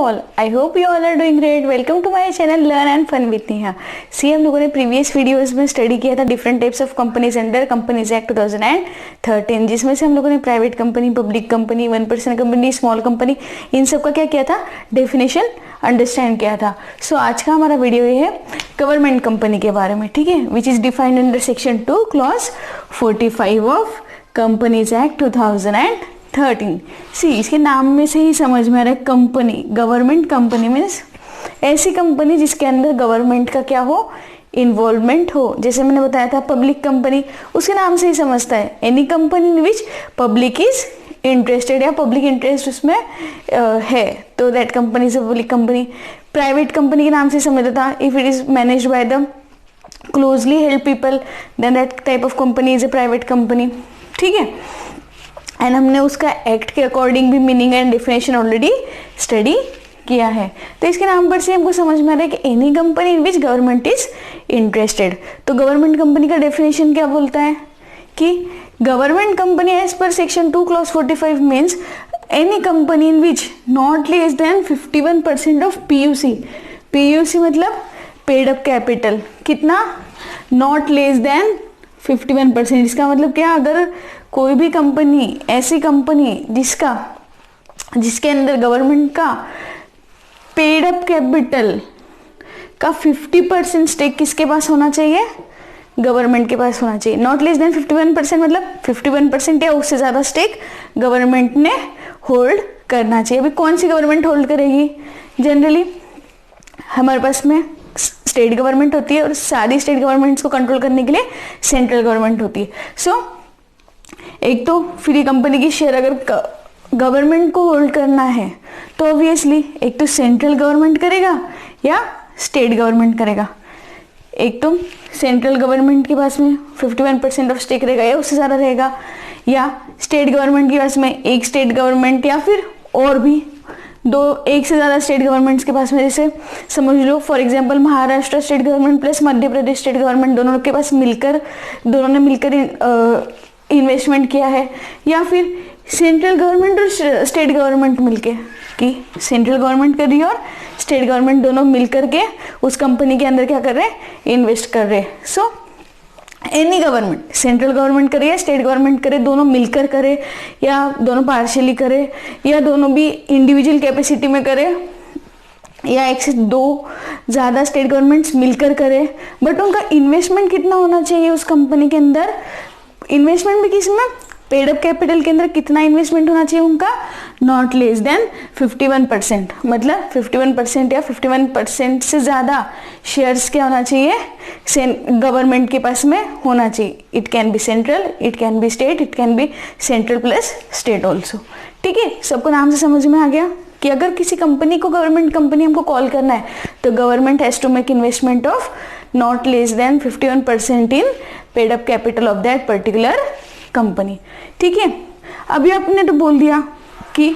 all. I hope you all are doing great. Welcome to my channel Learn and Fun with Neha. See, हम लोगों ने previous videos में study किया था different types of companies under companies act 2013, जिसमें से हम लोगों ने private company, public company, 1% company, small company, इन सब का क्या किया था, डेफिनेशन अंडरस्टैंड किया था. सो आज का हमारा वीडियो ये है गवर्नमेंट कंपनी के बारे में, ठीक है, which is defined under section 2 clause 45 of companies act 2013. सी, इसके नाम में से ही समझ में आ रहा है कंपनी. गवर्नमेंट कंपनी मीन्स ऐसी कंपनी जिसके अंदर गवर्नमेंट का क्या हो, इन्वॉल्वमेंट हो. जैसे मैंने बताया था पब्लिक कंपनी, उसके नाम से ही समझता है any company in which public is interested या पब्लिक इंटरेस्ट उसमें है, तो that company is a public company. Private company के नाम से समझता था if it is managed by the closely held people, then that type of company is a private company. ठीक है, एंड हमने उसका एक्ट के अकॉर्डिंग भी meaning and definition already study किया है. तो इसके नाम पर से हमको समझ में आ रहा है कि any company in which government is interested. तो गवर्नमेंट कंपनी का डेफिनेशन क्या बोलता है कि government company as per section 2 clause 45 means any company in which not less than 51% of PUC. PUC मतलब पेड अप कैपिटल. कितना? Not less than 51%. इसका मतलब क्या, अगर कोई भी कंपनी, ऐसी कंपनी जिसके अंदर गवर्नमेंट का पेड अप कैपिटल का 50% स्टेक किसके पास होना चाहिए, गवर्नमेंट के पास होना चाहिए. नॉट लेस देन 51% मतलब 51% या उससे ज्यादा स्टेक गवर्नमेंट ने होल्ड करना चाहिए. अभी कौन सी गवर्नमेंट होल्ड करेगी? जनरली हमारे पास में स्टेट गवर्नमेंट होती है और सारी स्टेट गवर्नमेंट्स को कंट्रोल करने के लिए सेंट्रल गवर्नमेंट होती है. सो एक तो फिर ये कंपनी की शेयर अगर गवर्नमेंट को होल्ड करना है तो ऑब्वियसली एक तो सेंट्रल गवर्नमेंट करेगा या स्टेट गवर्नमेंट करेगा. एक तो सेंट्रल गवर्नमेंट के पास में 51% ऑफ स्टेक रहेगा या उससे ज़्यादा रहेगा, या स्टेट गवर्नमेंट के पास में एक स्टेट गवर्नमेंट या फिर और भी एक से ज़्यादा स्टेट गवर्नमेंट्स के पास में. जैसे समझ लो for example Maharashtra state government plus Madhya Pradesh state government, दोनों के पास दोनों ने मिलकर इन्वेस्टमेंट किया है, या फिर सेंट्रल गवर्नमेंट और स्टेट गवर्नमेंट मिलके, कि सेंट्रल गवर्नमेंट कर रही है और स्टेट गवर्नमेंट दोनों मिलकर के उस कंपनी के अंदर क्या कर रहे हैं, इन्वेस्ट कर रहे हैं. So any government, central government करे या स्टेट गवर्नमेंट करे, दोनों मिलकर करे या दोनों पार्शियली करे या दोनों भी इंडिविजुअल कैपेसिटी में करे या एक से दो ज़्यादा स्टेट गवर्नमेंट्स मिलकर करे, बट उनका इन्वेस्टमेंट कितना होना चाहिए उस कंपनी के अंदर. इन्वेस्टमेंट भी किस में, पेड अप कैपिटल के अंदर कितना इन्वेस्टमेंट होना चाहिए उनका, नॉट लेस देन 51%. मतलब 51% या 51% से ज़्यादा शेयर्स क्या होना चाहिए, गवर्नमेंट के पास में होना चाहिए. It can be central, it can be state, it can be central plus state also. ठीक है, सबको नाम से समझ में आ गया कि अगर किसी कंपनी को गवर्नमेंट कंपनी हमको कॉल करना है तो government has to make investment of not less than 51% in paid up capital of that particular company. ठीक है, अभी आपने तो बोल दिया कि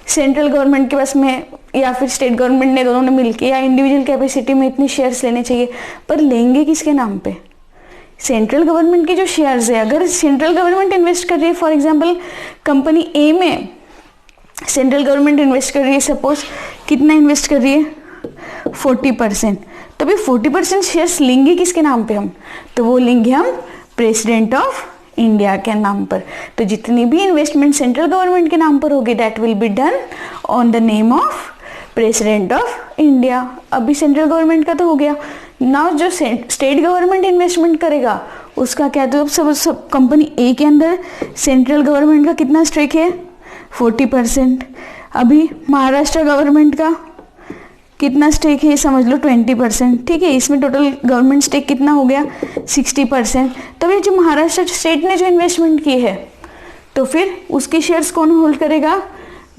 सेंट्रल गवर्नमेंट के पास में या फिर स्टेट गवर्नमेंट ने दोनों ने मिलकर या इंडिविजुअल कैपेसिटी में इतने शेयर्स लेने चाहिए, पर लेंगे किसके नाम पे, सेंट्रल गवर्नमेंट के जो शेयर्स है. अगर सेंट्रल गवर्नमेंट इन्वेस्ट कर रही है, फॉर एग्जांपल कंपनी ए में सेंट्रल गवर्नमेंट इन्वेस्ट कर रही है, सपोज कितना इन्वेस्ट कर रही है, 40%, तो अभी 40% शेयर्स लेंगे किसके नाम पे हम, तो वो लेंगे हम प्रेसिडेंट ऑफ इंडिया के नाम पर. तो जितनी भी इन्वेस्टमेंट सेंट्रल गवर्नमेंट के नाम पर होगी that will be done on the name of president of India. अभी सेंट्रल गवर्नमेंट का तो हो गया. नाउ जो स्टेट गवर्नमेंट इन्वेस्टमेंट करेगा उसका क्या, तो सब कंपनी ए के अंदर सेंट्रल गवर्नमेंट का कितना स्टेक है, 40%. अभी महाराष्ट्र गवर्नमेंट का कितना स्टेक है, समझ लो 20%. ठीक है, इसमें टोटल गवर्नमेंट स्टेक कितना हो गया, 60%. तो ये जो महाराष्ट्र स्टेट ने जो इन्वेस्टमेंट की है तो फिर उसकी शेयर्स कौन होल्ड करेगा,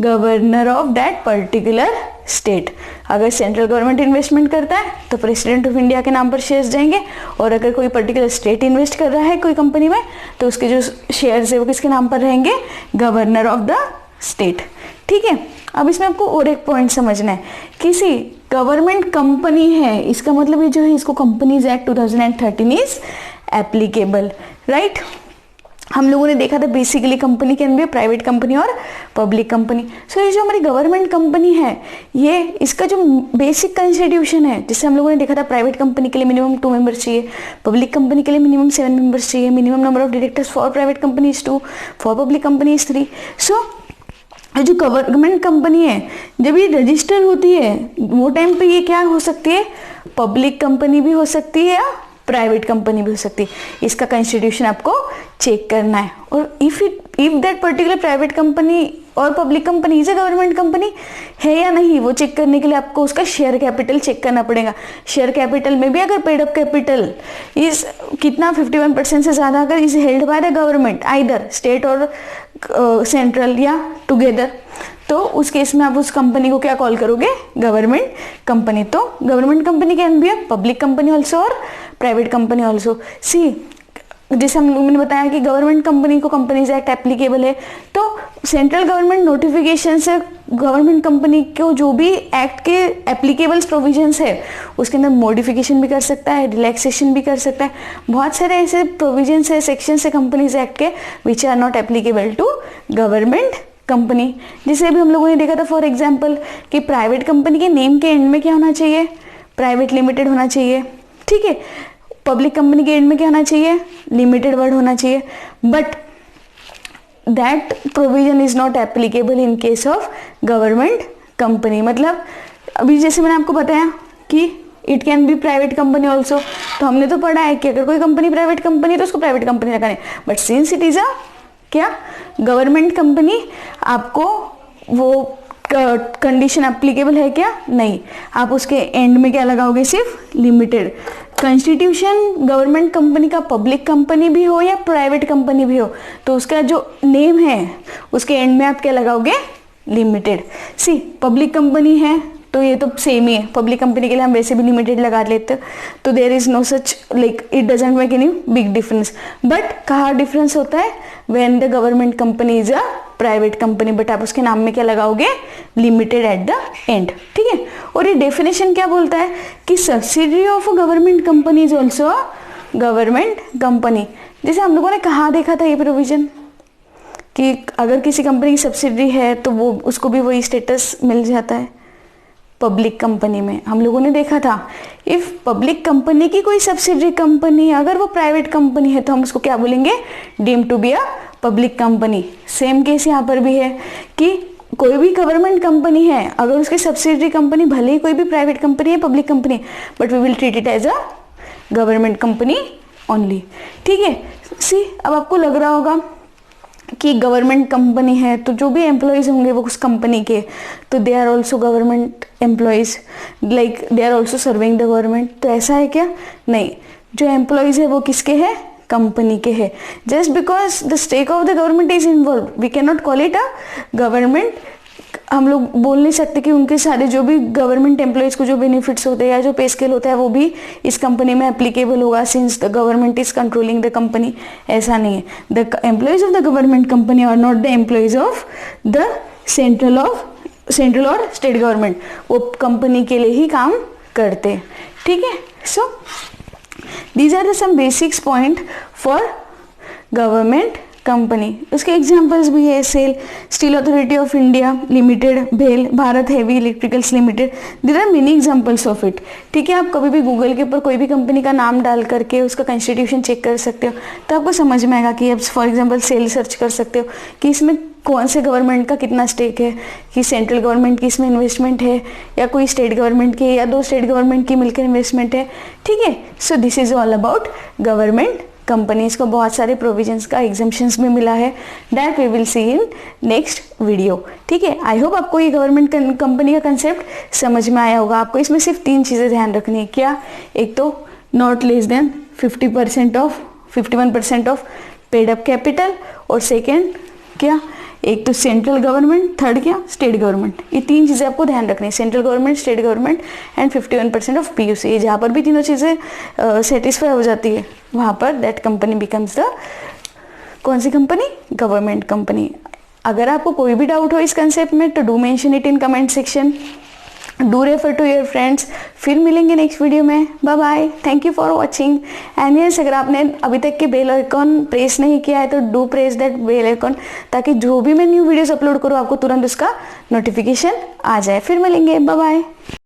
governor of that particular state. अगर सेंट्रल गवर्नमेंट इन्वेस्टमेंट करता है तो प्रेसिडेंट ऑफ इंडिया के नाम पर शेयर्स जाएंगे, और अगर कोई पर्टिकुलर स्टेट इन्वेस्ट कर रहा है कोई कंपनी में तो उसके जो शेयर्स है वो किसके नाम पर रहेंगे, गवर्नर ऑफ द स्टेट. ठीक है, अब इसमें आपको और एक पॉइंट समझना है, किसी गवर्नमेंट कंपनी है इसका मतलब ये जो है इसको companies act 2013 is applicable, right. हम लोगों ने देखा था basically company can be private company और पब्लिक कंपनी। सो ये जो हमारी गवर्नमेंट कंपनी है, ये इसका जो बेसिक कॉन्स्टिट्यूशन है, जिससे हम लोगों ने देखा था प्राइवेट कंपनी के लिए मिनिमम 2 मेंबर्स चाहिए, पब्लिक कंपनी के लिए मिनिमम 7 मेंबर्स चाहिए, minimum number of directors for private company is 2, for public company is 3। सो जो गवर्नमेंट कंपनी है जब ये रजिस्टर होती है वो टाइम पे ये क्या हो सकती है, पब्लिक कंपनी भी हो सकती है या प्राइवेट कंपनी भी हो सकती है। इसका कॉन्स्टिट्यूशन आपको चेक करना है, और if that particular private company और public company is a government company है या नहीं, वो चेक करने के लिए आपको उसका शेयर कैपिटल चेक करना पड़ेगा। शेयर कैपिटल में भी अगर पेड अप कैपिटल इज कितना 51% से ज्यादा अगर is held by the government, either state और सेंट्रल या टुगेदर, तो उस केस में आप उस कंपनी को क्या कॉल करोगे, गवर्नमेंट कंपनी। तो government company can be a public company also और प्राइवेट कंपनी ऑल्सो। सी जैसे हम लोगों ने बताया कि गवर्नमेंट कंपनी को कंपनीज एक्ट एप्लीकेबल है, तो सेंट्रल गवर्नमेंट नोटिफिकेशन से गवर्नमेंट कंपनी को जो भी एक्ट के एप्लीकेबल प्रोविजंस है उसके अंदर मॉडिफिकेशन भी कर सकता है, रिलैक्सेशन भी कर सकता है। बहुत सारे ऐसे प्रोविजंस है, सेक्शंस है कंपनीज एक्ट के which are not applicable to government company. जिसे अभी हम लोगों ने देखा था फॉर एग्जाम्पल कि प्राइवेट कंपनी के नेम के एंड में क्या होना चाहिए, प्राइवेट लिमिटेड होना चाहिए, ठीक है। पब्लिक कंपनी के एंड में क्या होना चाहिए, लिमिटेड वर्ड होना चाहिए, but that provision is not applicable in case of government company. मतलब अभी जैसे मैंने आपको बताया कि it can be private company also, तो हमने तो पढ़ा है कि अगर कोई कंपनी प्राइवेट कंपनी है तो उसको प्राइवेट कंपनी लगानी, but since it is a क्या गवर्नमेंट कंपनी, आपको वो कंडीशन एप्लीकेबल है क्या, नहीं। आप उसके एंड में क्या लगाओगे, सिर्फ लिमिटेड। कॉन्स्टिट्यूशन गवर्नमेंट कंपनी का पब्लिक कंपनी भी हो या प्राइवेट कंपनी भी हो, तो उसका जो नेम है उसके एंड में आप क्या लगाओगे, लिमिटेड। सी पब्लिक कंपनी है तो ये तो सेम ही है, पब्लिक कंपनी के लिए हम वैसे भी लिमिटेड लगा लेते हैं, तो there is no such like it doesn't make any big difference. But कहाँ डिफरेंस होता है, when the government company is a private company, but आप उसके नाम में क्या लगाओगे, लिमिटेड एट द एंड, ठीक है। और ये डेफिनेशन क्या बोलता है कि subsidiary of a government company is also government company. जैसे हम लोगों ने कहाँ देखा था ये प्रोविजन कि अगर किसी कंपनी की सब्सिडरी है तो वो उसको भी वही स्टेटस मिल जाता है, पब्लिक कंपनी में हम लोगों ने देखा था। इफ पब्लिक कंपनी की कोई सब्सिडरी कंपनी अगर वो प्राइवेट कंपनी है तो हम उसको क्या बोलेंगे, deem to be a public company. Same case यहाँ पर भी है कि कोई भी गवर्नमेंट कंपनी है अगर उसकी सब्सिडरी कंपनी भले ही कोई भी प्राइवेट कंपनी है, public company, but we will treat it as a government company only, ठीक है। सी अब आपको लग रहा होगा कि गवर्नमेंट कंपनी है तो जो भी एम्प्लॉयज होंगे वो उस कंपनी के, तो they are also government employees, like they are also serving the government. तो ऐसा है क्या, नहीं। जो एम्प्लॉयज है वो किसके हैं, कंपनी के है। Just because the stake of the government is involve we can not call it a government. हम लोग बोल नहीं सकते कि उनके सारे जो भी गवर्नमेंट एम्प्लॉयज को जो बेनिफिट्स होते हैं या जो पे स्केल होता है वो भी इस कंपनी में एप्लीकेबल होगा since the government is controlling the company. ऐसा नहीं है। The employees of the government company are not the employees of the central और स्टेट गवर्नमेंट, वो कंपनी के लिए ही काम करते हैं, ठीक है। So these are the some basics point for government company. उसके एग्जांपल्स भी है, SAIL, Steel Authority of India Limited, भेल, Bharat Heavy Electricals Limited, there are many examples of it, ठीक है। आप कभी भी गूगल के ऊपर कोई भी कंपनी का नाम डाल करके उसका कॉन्स्टिट्यूशन चेक कर सकते हो, तो आपको समझ में आएगा कि आप फॉर एग्जांपल सेल सर्च कर सकते हो कि इसमें कौन से गवर्नमेंट का कितना स्टेक है, कि सेंट्रल गवर्नमेंट की इसमें इन्वेस्टमेंट है या कोई स्टेट गवर्नमेंट की या 2 स्टेट गवर्नमेंट की मिलकर इन्वेस्टमेंट है, ठीक है। So this is all about government companies को बहुत सारे प्रोविजंस का एग्जाम्पशंस में मिला है, that we will see in next video, ठीक है। आई होप आपको ये गवर्नमेंट कंपनी का कंसेप्ट समझ में आया होगा। आपको इसमें सिर्फ 3 चीज़ें ध्यान रखनी है, क्या, एक तो not less than 51% of paid up capital, और सेकेंड क्या, एक तो सेंट्रल गवर्नमेंट, थर्ड क्या, स्टेट गवर्नमेंट। ये 3 चीज़ें आपको ध्यान रखनी है, central government, state government and 51% of PUC. जहाँ पर भी तीनों चीज़ें सेटिस्फाई हो जाती है वहाँ पर दैट कंपनी बिकम्स द कौन सी कंपनी, गवर्नमेंट कंपनी। अगर आपको कोई भी डाउट हो इस कंसेप्ट में तो do mention it in comment section. Do refer to your friends. फिर मिलेंगे नेक्स्ट वीडियो में। Bye bye, thank you for watching. And yes, अगर आपने अभी तक के बेल आइकॉन प्रेस नहीं किया है तो do press that bell icon, ताकि जो भी मैं न्यू वीडियोस अपलोड करूँ आपको तुरंत उसका नोटिफिकेशन आ जाए। फिर मिलेंगे, बाय बाय।